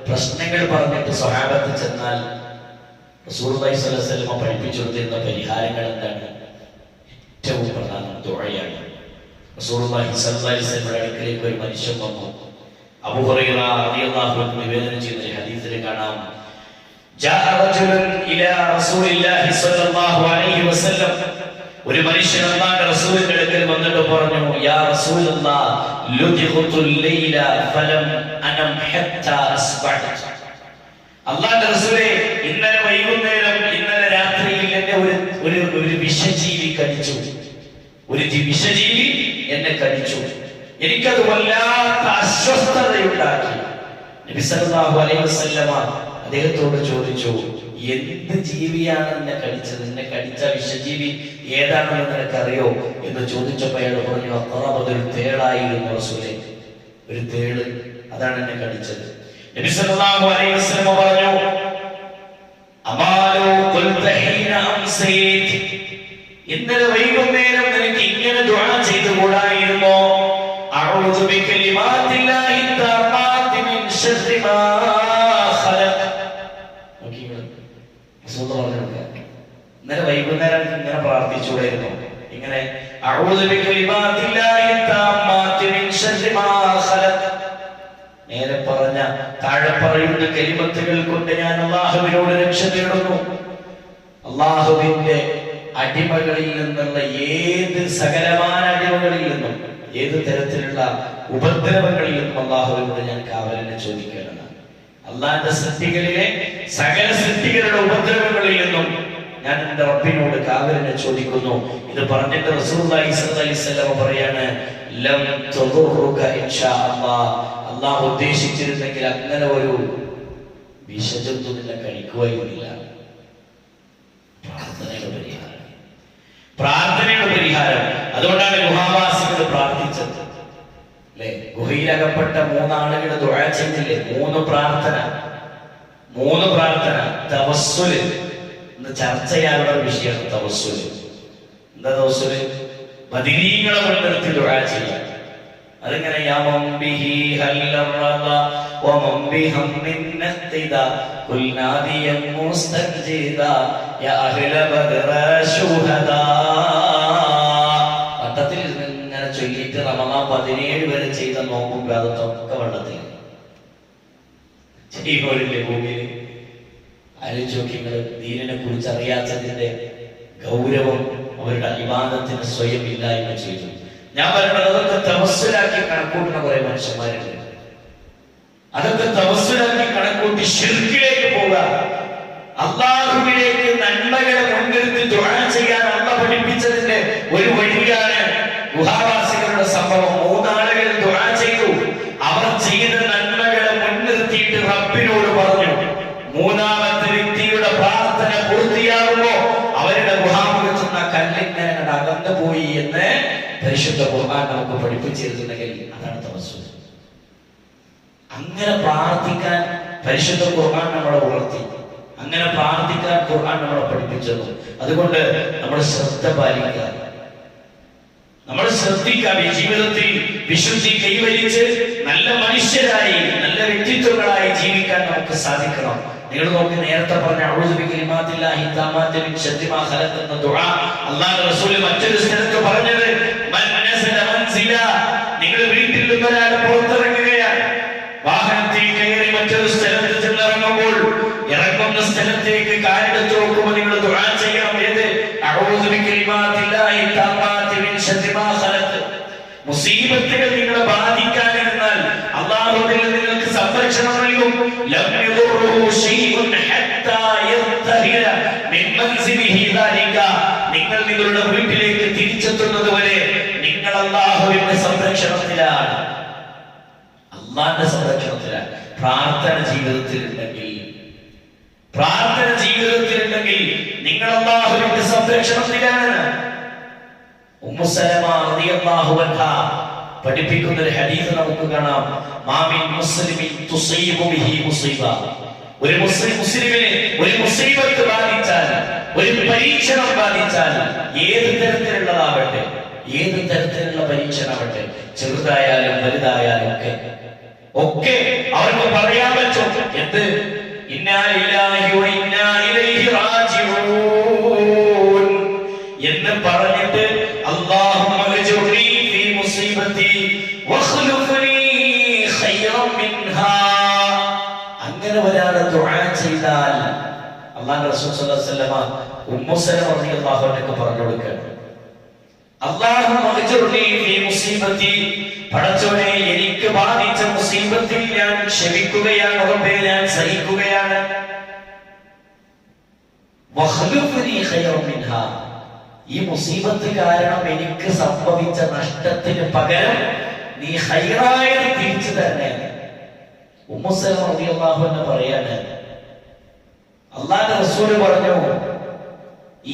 പ്രശ്നങ്ങൾ പറഞ്ഞിട്ട് സ്വഹാബത്ത് ചെന്നാൽ റസൂലുള്ളാഹി സ്വല്ലല്ലാഹു അലൈഹി വസല്ലം പഠിപ്പിച്ചു കൊടുത്തിരുന്ന പരിഹാരങ്ങൾ എന്താണ്? ഏറ്റവും പ്രധാനം ദുആയാണ്. റസൂലുള്ളാഹി സ്വല്ലല്ലാഹു അലൈഹി വസല്ലം അടുക്കലേക്ക് ഒരു മനുഷ്യൻ വന്നു. അബൂ ഹുറൈറ റളിയല്ലാഹു അൻഹു നിവേദനം ചെയ്യുന്ന ഒരു ഹദീസിൽ കാണാം, ജാഅ റജുലുൻ ഇലാ റസൂലില്ലാഹി സ്വല്ലല്ലാഹു അലൈഹി വസല്ലം, ഒരു മനുഷ്യൻ അല്ലാഹുവിന്റെ റസൂലിന്റെ അടുക്കൽ വന്നിട്ട് പറഞ്ഞു, യാ റസൂലല്ലാഹ് ലുദിഖതുൽ ലൈല ഫലം അനം ഹത്താ അസ്ബഹ്തു. അല്ലാഹുവിന്റെ റസൂലേ, ഇന്നലെ വൈകുന്നേരം, ഇന്നലെ രാത്രിയിൽ എന്നെ ഒരു വിഷജീവി കടിച്ചു. ഒരു വിഷജീവി എന്നെ കടിച്ചു. എനിക്കത് വല്ലാത്ത അസ്വസ്ഥതയുണ്ടാക്കി. നബി സല്ലല്ലാഹു അലൈഹി വസല്ലമ അദ്ദേഹത്തോട് ചോദിച്ചു, എന്ത് ജീവിയാണ് നിന്നെ കടിച്ചത്? നിന്നെ കടിച്ച വിഷജീവി ഏതാണെന്ന് നിനക്കറിയോ എന്ന് ചോദിച്ചപ്പോൾ അയാൾ പറഞ്ഞു, അതൊരു തേളായിരുന്നു റസൂലേ, ഒരു തേള്, അതാണ് എന്നെ കടിച്ചത്. നബി സല്ലല്ലാഹു അലൈഹി വസല്ലമ പറഞ്ഞു, അമാലു ഖുൽത ഹീന അംസൈത്, ഇന്നലെ വൈകുന്നേരം നിനക്ക് ഇങ്ങനെ ദുആ ചെയ്തു കൂടായിരുന്നോ? അഊദു ബികലിമാത്തില്ലാഹി തആമാതി മിൻ ശർരി മാ ഖലഖ്. ഇന്നലെ വൈകുന്നേരം ഇങ്ങനെ പ്രാർത്ഥിച്ചുകൂടായിരുന്നു, ഇങ്ങനെ അഊദു ബികലിമാത്തില്ലാഹി തആമാതി മിൻ ശർരി മാ ഖലഖ്. നേരെ പറഞ്ഞ താഴെ പറയുന്ന കലിമത്തുകൾ കൊണ്ട് ഞാൻ അല്ലാഹുവിനോട് രക്ഷ തേടുന്നു. അല്ലാഹുവിന്റെ അടിമകളിൽ നിന്നുള്ള ഏത് സകലമായ അടിമകളിൽ നിന്നും, ഏത് തരത്തിലുള്ള ഉപദ്രവങ്ങളിൽ നിന്നും അല്ലാഹുവിനോട് ഞാൻ കാവലിനെ ചോദിക്കേണ്ടതാണ്. അല്ലാഹുവിന്റെ സൃഷ്ടികളിലെ സകല സൃഷ്ടികളുടെ ഉപദ്രവങ്ങളിൽ നിന്നും ഞാൻ എന്റെ റബ്ബിനോട് കാവലിനെ ചോദിക്കുന്നു. ഇത് പറഞ്ഞിട്ട് റസൂലുള്ളാഹി സ്വല്ലല്ലാഹു അലൈഹി വസല്ലം പറയാണ്, ലം തദുറുക ഇൻഷാ അല്ലാഹ്, അല്ലാഹു ഉദ്ദേശിച്ചിരുന്നെങ്കിൽ അങ്ങനെ ഒരു വിഷജന്തു നിന്നെ കഴിക്കുകയില്ല. പ്രാർത്ഥനയുടെ പരിഹാരം. അതുകൊണ്ടാണ് ഗുഹാവാസികൾ പ്രാർത്ഥിച്ചത്, അല്ലെ? ഗുഹയിലകപ്പെട്ട 3 ആളുകൾ ദുആ ചെയ്തില്ലേ? 3 പ്രാർത്ഥന. തവസ്സുല്. ഇന്ന് ചർച്ച ചെയ്യാനുള്ള വിഷയമാണ് തവസ്സുല്. എന്താ തവസ്സുല്? ബദരീങ്ങളെ മുൻനിർത്തി ദുആ ചെയ്യാം. അതിങ്ങനെ യാ മംബിഹി ഹല്ലറദ വമൻ ബിഹമ്മിൻ നഖ്തിദ കുൽ നാദിയം മുസ്തജിദ യാ അഹ്ല ബദറ ശുഹദാ. പട്ടത്തിൽ ഇങ്ങനെ ചൊല്ലിയിട്ട് റമളാൻ 17 വരെ ചെയ്ത നോമ്പും വ്യാതൊക്കെ വെള്ളത്തിൽ ചെയ്യുന്നവരില്ലേ ഭൂമിയിൽ? ആലോചിച്ച് നോക്കി നിങ്ങൾ. ദീനിനെ കുറിച്ച് അറിയാത്തതിന്റെ ഗൗരവം അവരുടെ ഇബാദത്തിന് സ്വയം ഇല്ലായ്മ ചെയ്തു. ഞാൻ പറയുന്നത് അതൊക്കെ തവസ്സുലാക്കി കണക്കൂട്ടുന്ന കുറെ മനുഷ്യന്മാരുണ്ട്. അതൊക്കെ തവസ്സുലാക്കി കണക്കൂട്ടി ശിർക്കിലേക്ക് പോവുക. അല്ലാഹുവിലേക്ക് നന്മകളെ മുൻനിർത്തി ദുആ ചെയ്യാൻ അല്ലാഹു പഠിപ്പിച്ചതിന്റെ ഒരു വഴിയാണ് ഗുഹാവാസികളുടെ സംഭവം. 3 ആളുകൾ ദുആ ചെയ്തു. അവർ ചെയ്ത നന്മകളെ മുൻനിർത്തിയിട്ട് റബ്ബിനോട് പറഞ്ഞു. 3ാമത്തെ വ്യക്തിയുടെ പ്രാർത്ഥന പൂർത്തിയാകുമ്പോ അവരുടെ ഗുഹാമുഖത്തുന്ന കല്ലിങ്ങനെ അകന്നു പോയി എന്ന് പരിശുദ്ധ ഖുർആൻ നമുക്ക് പഠിപ്പിച്ചിരുന്നുണ്ടെങ്കിൽ അതാണ് തവസ്സുൽ. അങ്ങനെ പ്രാർത്ഥിക്കാൻ പരിശുദ്ധ ഖുർആൻ നമ്മളെ ഉണർത്തി. അങ്ങനെ പ്രാർത്ഥിക്കാൻ ഖുർആൻ നമ്മളെ പഠിപ്പിച്ചത്. അതുകൊണ്ട് നമ്മൾ ശ്രദ്ധ പാലിക്കുക, നമ്മൾ ശ്രദ്ധിക്കുക. ജീവിതത്തിൽ വിശുദ്ധി കൈവരിച്ച് നല്ല മനുഷ്യരായി, നല്ല വ്യക്തിത്വങ്ങളായി ജീവിക്കാൻ നമുക്ക് സാധിക്കണം. നിങ്ങൾ നോക്കി, നേരത്തെ പറഞ്ഞ അഊദു ബികലിമാത്തില്ലാഹി തആമാതി മിൻ ശർരി മാ ഖലഖ് എന്ന ദുആ അല്ലാഹുവിന്റെ റസൂൽ മറ്റൊരു സ്ഥലത്ത് പറഞ്ഞത്, മൻ നസല മൻസില, നിങ്ങൾ വീട്ടിൽ നിന്നൊരാൾ പുറത്തിറങ്ങുകയാണ്, വാഹനത്തിൽ കയറി മറ്റൊരു സ്ഥലത്ത് ചെന്നിറങ്ങുമ്പോൾ ഇറങ്ങുന്ന സ്ഥലത്തേക്ക് കാലെടുത്ത് നോക്കുമ്പോൾ നിങ്ങൾ ദുആ ചെയ്യണം. ഏത്? അഊദു ബികലിമാത്തില്ലാഹി തആമാതി മിൻ ശർരി മാ ഖലഖ്. മുസീബത്തുകൾ നിങ്ങളെ ബാധിക്കാനിരുന്നാൽ അല്ലാഹു നിങ്ങൾക്ക് സംരക്ഷണം നൽകും. ലം യദുറുഹു ശൈഉൻ ഹത്താ യർതഹില മിൻ മൻസിലിഹി ദാലിക. നിങ്ങൾ നിങ്ങളുടെ വീട്ടിലേക്ക് തിരിച്ചെത്തുന്നത് വരെ നിങ്ങൾ അല്ലാഹുവിന്റെ സംരക്ഷണത്തിലാണ്, അല്ലാഹുവിന്റെ സംരക്ഷണത്തിലാണ്. പ്രാർത്ഥന ജീവിതത്തിലുണ്ടെങ്കിൽ നിങ്ങൾ അല്ലാഹുവിന്റെ സംരക്ഷണത്തിലാണ്. ഉമ്മു സലമ റളിയല്ലാഹു അൻഹ പഠിപ്പിക്കുന്ന ഒരു ഹദീസ് നമുക്ക് കാണാം. മാമിൻ മുസ്ലിമിൻ തുസീബു ബിഹി മുസീബ. ഒരു മുസ്ലിമിനെ ഒരു മുസീബത്ത് ബാധിച്ചാൽ, ഒരു പരീക്ഷണം ബാധിച്ചാൽ, ഏത് തരത്തിലുള്ളതാവട്ടെ, ഏത് തരത്തിലുള്ള പരീക്ഷണമാവട്ടെ, ചെറുതായാലും വലുതായാലും ഒക്കെ അവർക്ക് പറയാൻ പറ്റും എന്ത്? ഇന്നാ ലില്ലാഹി വ ഇന്നാ ഇലൈഹി റാജിഊൻ എന്ന് പറഞ്ഞിട്ട് അല്ലാഹുമ്മ അജ്റുനി ഫീ മുസീബതി വഖ്ലുഫ്നി ഖൈറൻ മിൻഹാ. അങ്ങനെ ഒരാൾ ദുആ ചെയ്താൽ അല്ലാഹുവിന്റെ റസൂൽ സ്വല്ലല്ലാഹു അലൈഹി വസല്ലം ഉമ്മു സലമ റളിയല്ലാഹു അൻഹ പറഞ്ഞു കൊടുക്കുകയാണ്, അല്ലാഹുമ്മ അജ്റുനി ഫീ മുസീബതി, പടച്ചോനെ എനിക്ക് ബാധിച്ച മുസീബത്തിൽ ഞാൻ ക്ഷമിക്കുകയാണ്, റബ്ബേ ഞാൻ സഹിക്കുകയാണ്. വഖ്ലുഫ്നി ഖൈറൻ മിൻഹാ, ഈ മുസീബത്ത് കാരണം എനിക്ക് സംഭവിച്ച നഷ്ടത്തിന് പകരം നീ ഖൈറായത് തിരിച്ചു തരണേ. ഉമ്മു സലമ റളിയല്ലാഹു അൻഹ പറയാണ്, അല്ലാഹുവിന്റെ റസൂൽ പറഞ്ഞു,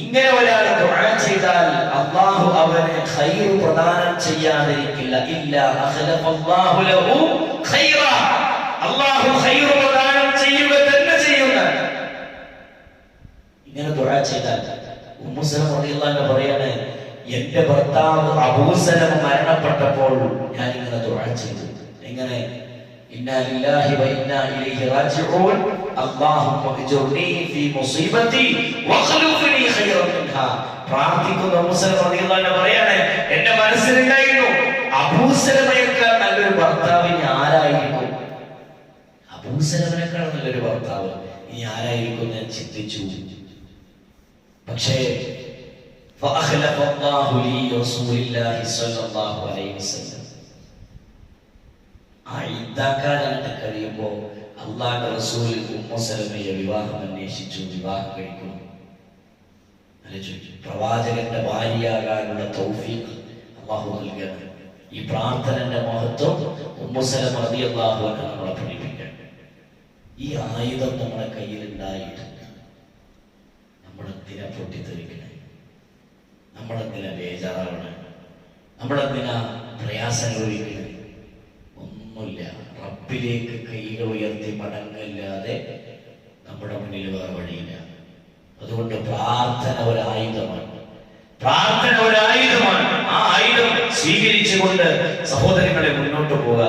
ഇങ്ങനെ ഒരാൾ ദുആ ചെയ്താൽ അല്ലാഹു അവന് ഖൈർ പ്രദാനം ചെയ്യാതിരിക്കില്ല. ഇല്ലാ അഖലഫല്ലാഹു ലഹു ഖൈറ, അല്ലാഹു ഖൈർ പ്രദാനം ചെയ്യുക തന്നെ ചെയ്യുന്ന. ഇങ്ങനെ ദുആ ചെയ്താൽ ഉമ്മു സലമ റളിയല്ലാഹു അൻഹ പറയാണ്, എന്റെ ഭർത്താവ് അബൂ സലമ മരണപ്പെട്ടപ്പോൾ ഞാൻ ഇങ്ങനെ ദുആ ചെയ്തു. എങ്ങനെ? ഇന്നാ ലില്ലാഹി വ ഇന്നാ ഇലൈഹി റാജിഊൻ അല്ലാഹുമ്മ അജ്റുനി ഫീ മുസീബതി വഖ്ലുഫ്നി ഖൈറൻ മിൻഹാ. പ്രാർത്ഥിക്കുന്ന ഉമ്മു സലമ റളിയല്ലാഹു അൻഹ പറയാണ്, എന്റെ മനസ്സിലുണ്ടായിരുന്നു അബൂ സലമയേക്കാൾ നല്ലൊരു ഭർത്താവ് ഇനി ആരായിരിക്കും? അബൂ സലമയേക്കാൾ നല്ലൊരു ഭർത്താവ് ഇനി ആരായിരിക്കും ഞാൻ ചിന്തിച്ചു. പക്ഷേ ഫഅഖ്ലഫല്ലാഹു ലി റസൂലില്ലാഹി സ്വല്ലല്ലാഹു അലൈഹി വസല്ലം. ആ ഇദ്ദാക്കാലത്ത് കഴിയുമ്പോൾ അല്ലാഹുവിന്റെ റസൂൽ ഉമ്മു സലമയെ വിവാഹം അന്വേഷിച്ചു, വിവാഹം കഴിക്കുന്നു. പ്രവാചകന്റെ ഭാര്യയാകാനുള്ള തൗഫീഖ് അല്ലാഹു നൽകണം. ഈ പ്രാർത്ഥനന്റെ മഹത്വം ഉമ്മു സലമ റളിയല്ലാഹു അൻഹ നമ്മളെ പഠിപ്പിക്കണം. ഈ ആയുധം നമ്മുടെ കയ്യിലുണ്ടായിട്ട് നമ്മളെന്തിനാ പൊട്ടിത്തെറിക്കണേ? നമ്മളെന്തിനാ ബേജാറാവണേ? നമ്മളെന്തിനാ പ്രയാസങ്ങൾ ഒഴിക്കണേ? ഒന്നുമില്ല. റബ്ബിലേക്ക് കൈകൾ ഉയർത്തി മടങ്ങല്ലാതെ നമ്മുടെ മുന്നിൽ വേറെ വഴിയില്ല. അതുകൊണ്ട് പ്രാർത്ഥന ഒരു ആയുധമാണ്. പ്രാർത്ഥന ഒരു ആയുധമാണ്. ആ ആയുധം സ്വീകരിച്ചുകൊണ്ട് സഹോദരങ്ങളെ മുന്നോട്ട് പോവുക.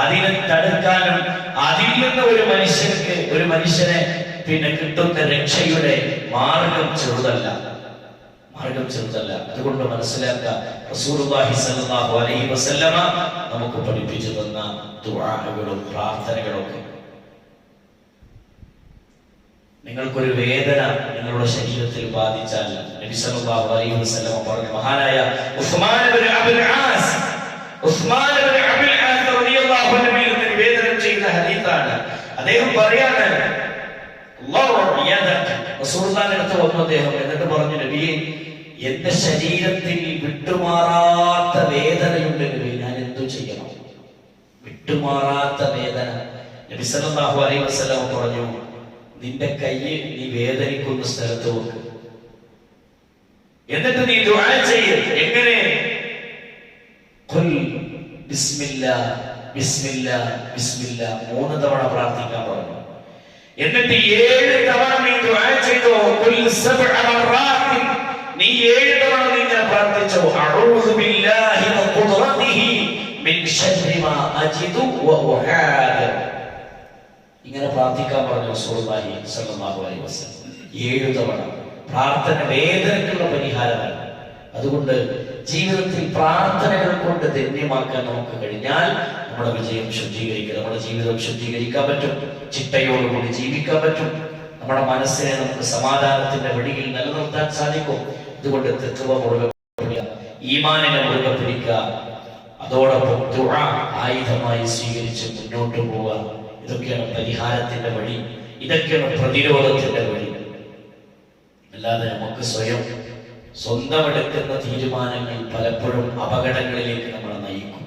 അതിനെ തടുക്കാനും അതിൽ നിന്ന് ഒരു മനുഷ്യനെ പിന്നെ കിട്ടുന്ന രക്ഷയുടെ മാർഗം ചെറുതല്ല. അതുകൊണ്ട് മനസ്സിലാക്കുക, റസൂലുള്ളാഹി സ്വല്ലല്ലാഹു അലൈഹി വസല്ലമ നമുക്ക് പഠിപ്പിച്ചു തന്ന ദുആകളും പ്രാർത്ഥനകളൊക്കെ. നിങ്ങൾക്കൊരു വേദന നിങ്ങളുടെ ശരീരത്തിൽ ബാധിച്ചാൽ നബി സല്ലല്ലാഹു അലൈഹി വസല്ലമ പറഞ്ഞു, മഹാനായ ഉസ്മാൻ ഇബ്നു അബുൽ ആസ് റളിയല്ലാഹു അൻഹു നിവേദനം ചെയ്ത ഹദീസാണ്. അദ്ദേഹം പറയാണ്, റസൂലുള്ളാഹിന്റെ അടുത്ത് വന്നു അദ്ദേഹം, എന്നിട്ട് പറഞ്ഞു, നബിയെ എന്റെ ശരീരത്തിൽ വിട്ടുമാറാത്ത വേദനയുണ്ട് നബി, ഞാൻ എന്തു ചെയ്യണം? വിട്ടുമാറാത്ത വേദന. നബി സല്ലല്ലാഹു അലൈഹി വസല്ലം പറഞ്ഞു, നിന്റെ കയ്യ് നീ വേദനിക്കുന്ന സ്ഥലത്ത് വെക്ക്, എന്നിട്ട് നീ ദുആ ചെയ്യ്. എങ്ങനെ? ഖുൽ ബിസ്മില്ലാ ബിസ്മില്ലാ ബിസ്മില്ലാ 3 തവണ പ്രാർത്ഥിക്കാൻ പറഞ്ഞു. എന്നിട്ട് 7 തവണ നീ ദുആ ചെയ്തോ. ഖുൽ 7 മററാത്തിൻ, നീ 7 തവണ നീ പ്രാർത്ഥിച്ചോ. അഊദു ബില്ലാഹി വ ഖുദ്റതിഹി മിൻ ശർരി മാ അജിദു വ ഉഹാദ്. ഇങ്ങനെ പ്രാർത്ഥിക്കാൻ പറഞ്ഞു റസൂലുള്ളാഹി സ്വല്ലല്ലാഹു അലൈഹി വസല്ലം 7 തവണ. പ്രാർത്ഥന വേദനയ്ക്കുള്ള പരിഹാരമാണ്. അതുകൊണ്ട് ജീവിതത്തിൽ പ്രാർത്ഥനകൾ കൊണ്ട് ധന്യമാക്കാൻ നമുക്ക് കഴിഞ്ഞാൽ നമ്മുടെ വിജയം ശുദ്ധീകരിക്കുക, നമ്മുടെ ജീവിതം ശുദ്ധീകരിക്കാൻ പറ്റും, ചിട്ടയോടുകൂടി ജീവിക്കാൻ പറ്റും, നമ്മുടെ മനസ്സിനെ നമുക്ക് സമാധാനത്തിന്റെ വഴിയിൽ നിലനിർത്താൻ സാധിക്കും. അതുകൊണ്ട് തഖ്വ മുറുകെ പിടിക്കുക, ഈമാനിനെ മുറുകെ പിടിക്കുക, അതോടൊപ്പം ദുആ ആയുധമായി സ്വീകരിച്ച് മുന്നോട്ട് പോവുക. ഇതൊക്കെയാണ് പരിഹാരത്തിന്റെ വഴി, ഇതൊക്കെയാണ് പ്രതിരോധത്തിന്റെ വഴി. അല്ലാതെ നമുക്ക് സ്വന്തം എടുക്കുന്ന തീരുമാനങ്ങൾ പലപ്പോഴും അപകടങ്ങളിലേക്ക് നമ്മളെ നയിക്കും.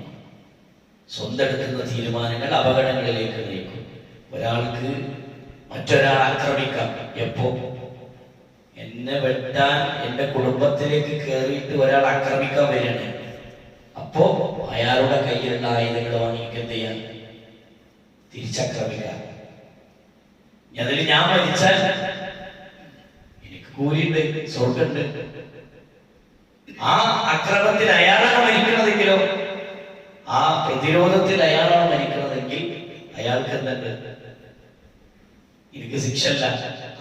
സ്വന്തം എടുക്കുന്ന തീരുമാനങ്ങൾ അപകടങ്ങളിലേക്ക് നയിക്കും. ഒരാൾക്ക് മറ്റൊരാൾ ആക്രമിക്കാം. എപ്പോ? എന്നെ വെട്ടാൻ എന്റെ കുടുംബത്തിലേക്ക് കയറിയിട്ട് ഒരാൾ ആക്രമിക്കാൻ വരികയാണ്. അപ്പോ അയാളുടെ കയ്യിലുള്ള ആയുധങ്ങൾ വാങ്ങിക്ക് എന്ത് ചെയ്യാൻ? തിരിച്ചാക്രമിക്കാം. അതിൽ ഞാൻ മരിച്ചാൽ എനിക്ക് കൂലിയുണ്ട്, സ്വർഗമുണ്ട്. ആ അക്രമത്തിൽ അയാളാണ് മരിക്കുന്നതെങ്കിലോ, ആ പ്രതിരോധത്തിൽ അയാളാണ് മരിക്കുന്നതെങ്കിൽ അയാൾക്ക് എന്തുണ്ട്? എനിക്ക് ശിക്ഷല്ല,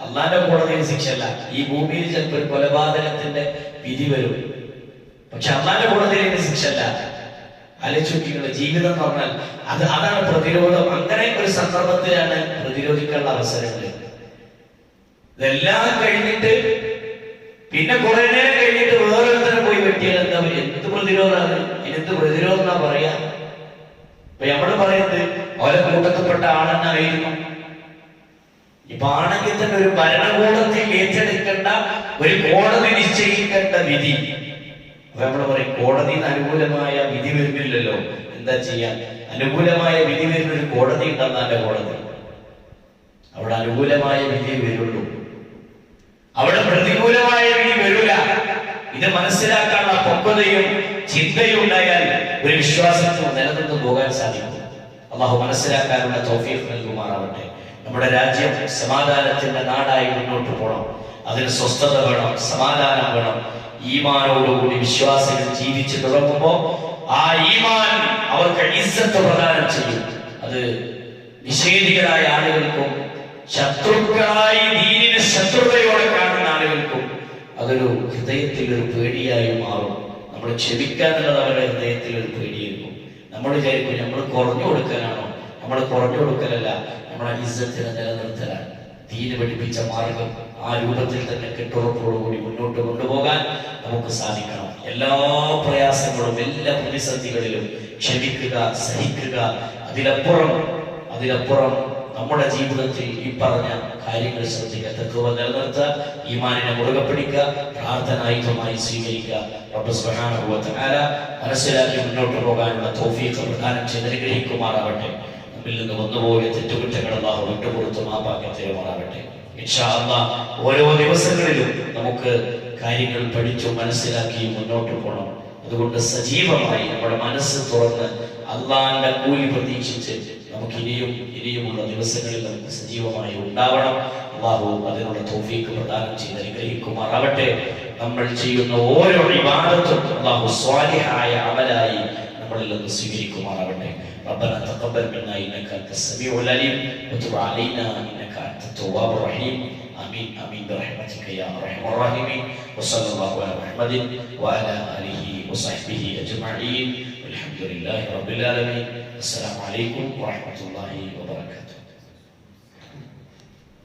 അള്ളാന്റെ കോടതിയിൽ ശിക്ഷല്ല. ഈ ഭൂമിയിൽ ചിലപ്പോൾ ഒരു കൊലപാതകത്തിന്റെ വിധി വരും, പക്ഷെ അള്ളാന്റെ കോടതിയിൽ ശിക്ഷല്ല. ആലോചിക്കുക, ജീവിതം എന്ന് പറഞ്ഞാൽ അതാണ് പ്രതിരോധം. അങ്ങനെ ഒരു സന്ദർഭത്തിലാണ് പ്രതിരോധിക്കാനുള്ള അവസരങ്ങൾ. ഇതെല്ലാം കഴിഞ്ഞിട്ട് പിന്നെ കുറെ നേരം കഴിഞ്ഞിട്ട് വേറൊരുത്തരം പോയി വെട്ടിയാൽ എന്താ? എന്ത് പ്രതിരോധമാണ്? എന്ത് പ്രതിരോധം എന്നാ പറയാ? ഇപ്പൊ നമ്മൾ പറയുന്നത് ഓരോ കൂട്ടത്തിൽപ്പെട്ട ആളെന്നായിരുന്നു. ഇപ്പൊ ആണെങ്കിൽ തന്നെ ഒരു ഭരണകൂടത്തിൽ ഏറ്റെടുക്കേണ്ട, ഒരു കോടതി നിശ്ചയിക്കേണ്ട വിധി. അപ്പൊ നമ്മൾ പറയും കോടതിന് അനുകൂലമായ വിധി വരുന്നില്ലല്ലോ, എന്താ ചെയ്യാൻ? അനുകൂലമായ വിധി വരുന്ന ഒരു കോടതി ഉണ്ടെന്നാന്റെ കോടതി. അവിടെ അനുകൂലമായ വിധി വരുള്ളൂ, അവിടെ പ്രതികൂലമായ വിധി വരില്ല. ഇത് മനസ്സിലാക്കാനുള്ള പക്വതയും ചിന്തയും ഉണ്ടായാൽ ഒരു വിശ്വാസത്തിന് നിലനിന്ന് പോകാൻ സാധിക്കും. അള്ളാഹു മനസ്സിലാക്കാനുള്ള തൗഫീഖ് നൽകുമാറാവട്ടെ. നമ്മുടെ രാജ്യം സമാധാനത്തിന്റെ നാടായി മുന്നോട്ട് പോകണം. അതിന് സ്വസ്ഥത വേണം, സമാധാനം വേണം. ഈമാനോടുകൂടി വിശ്വാസികൾ ജീവിച്ചു തുടങ്ങുമ്പോൾ ആ ഈമാൻ അവർക്ക് ഇസ്സത്ത് പ്രദാനം ചെയ്യും. അത് നിഷേധികളായ ആളുകൾക്കും ശത്രുക്കളായി ദീനിനെ ശത്രുതയോടെ കാണുന്ന ആളുകൾക്കും അതൊരു ഹൃദയത്തിൽ ഒരു പേടിയായി മാറും. നമ്മൾ ക്ഷമിക്കാനുള്ളത് അവരുടെ ഹൃദയത്തിൽ ഒരു പേടിയായിരിക്കും. നമ്മൾ വിചാരിക്കും നമ്മൾ കുറഞ്ഞു കൊടുക്കാനാണോ? നമ്മൾ കുറഞ്ഞു കൊടുക്കലല്ല, നമ്മളെ ഇസ്സത്തിനെ നിലനിർത്തലാണ്. ദീന് പഠിപ്പിച്ച മാർഗം ആ രൂപത്തിൽ തന്നെ കെട്ടുറപ്പോടുകൂടി മുന്നോട്ട് കൊണ്ടുപോകാൻ നമുക്ക് സാധിക്കണം. എല്ലാ പ്രയാസങ്ങളും എല്ലാ പ്രതിസന്ധികളിലും ക്ഷമിക്കുക, സഹിക്കുക. അതിലപ്പുറം നമ്മുടെ ജീവിതത്തിൽ ഈ പറഞ്ഞ കാര്യങ്ങൾ ശ്രദ്ധിക്കുക, തഖ്വ നിലനിർത്തുക, ഈമാനിനെ മുറുകെ പിടിക്കുക, പ്രാർത്ഥന ആയുധമായി സ്വീകരിക്കുക. റബ്ബ് സുബ്ഹാനഹു വ തആല മനസ്സിലാക്കി മുന്നോട്ട് പോകാനുള്ള തൗഫീഖ് പ്രദാനം ചെയ്ത് അനുഗ്രഹിക്കുമാറാവട്ടെ. നമ്മിൽ നിന്ന് വന്നുപോയ തെറ്റുകുറ്റങ്ങൾ അല്ലാഹു വിട്ടുപുറത്ത് മാപ്പാക്കി തരുമാറാവട്ടെ. ഇൻഷാ അല്ലാഹ് ഓരോ ദിവസങ്ങളിലും നമുക്ക് കാര്യങ്ങൾ പഠിച്ചു മനസ്സിലാക്കി മുന്നോട്ട് പോകണം. അതുകൊണ്ട് സജീവമായി നമ്മുടെ മനസ്സ് തുറന്ന് അള്ളാന്റെ കൂലി പ്രതീക്ഷിച്ച് നമുക്ക് ഇനിയുമുള്ള ദിവസങ്ങളിൽ നമുക്ക് സജീവമായി ഉണ്ടാവണം. അല്ലാഹു അതിനുള്ള തൗഫീഖ് പ്രദാനം ചെയ്ത് അനുഗ്രഹിക്കുമാറാവട്ടെ. നമ്മൾ ചെയ്യുന്ന ഓരോ ഇബാദത്തും അല്ലാഹു സ്വാലിഹായ അമലായി നമ്മളിൽ നിന്ന് സ്വീകരിക്കുമാറാവട്ടെ. ربنا تقبل منا انك انت السميع العليم وتب علينا انك انت التواب الرحيم. امين امين برحمتك يا ارحم الراحمين. وصلى الله على محمد وعلى اله وصحبه اجمعين والحمد لله رب العالمين. السلام عليكم ورحمه الله وبركاته.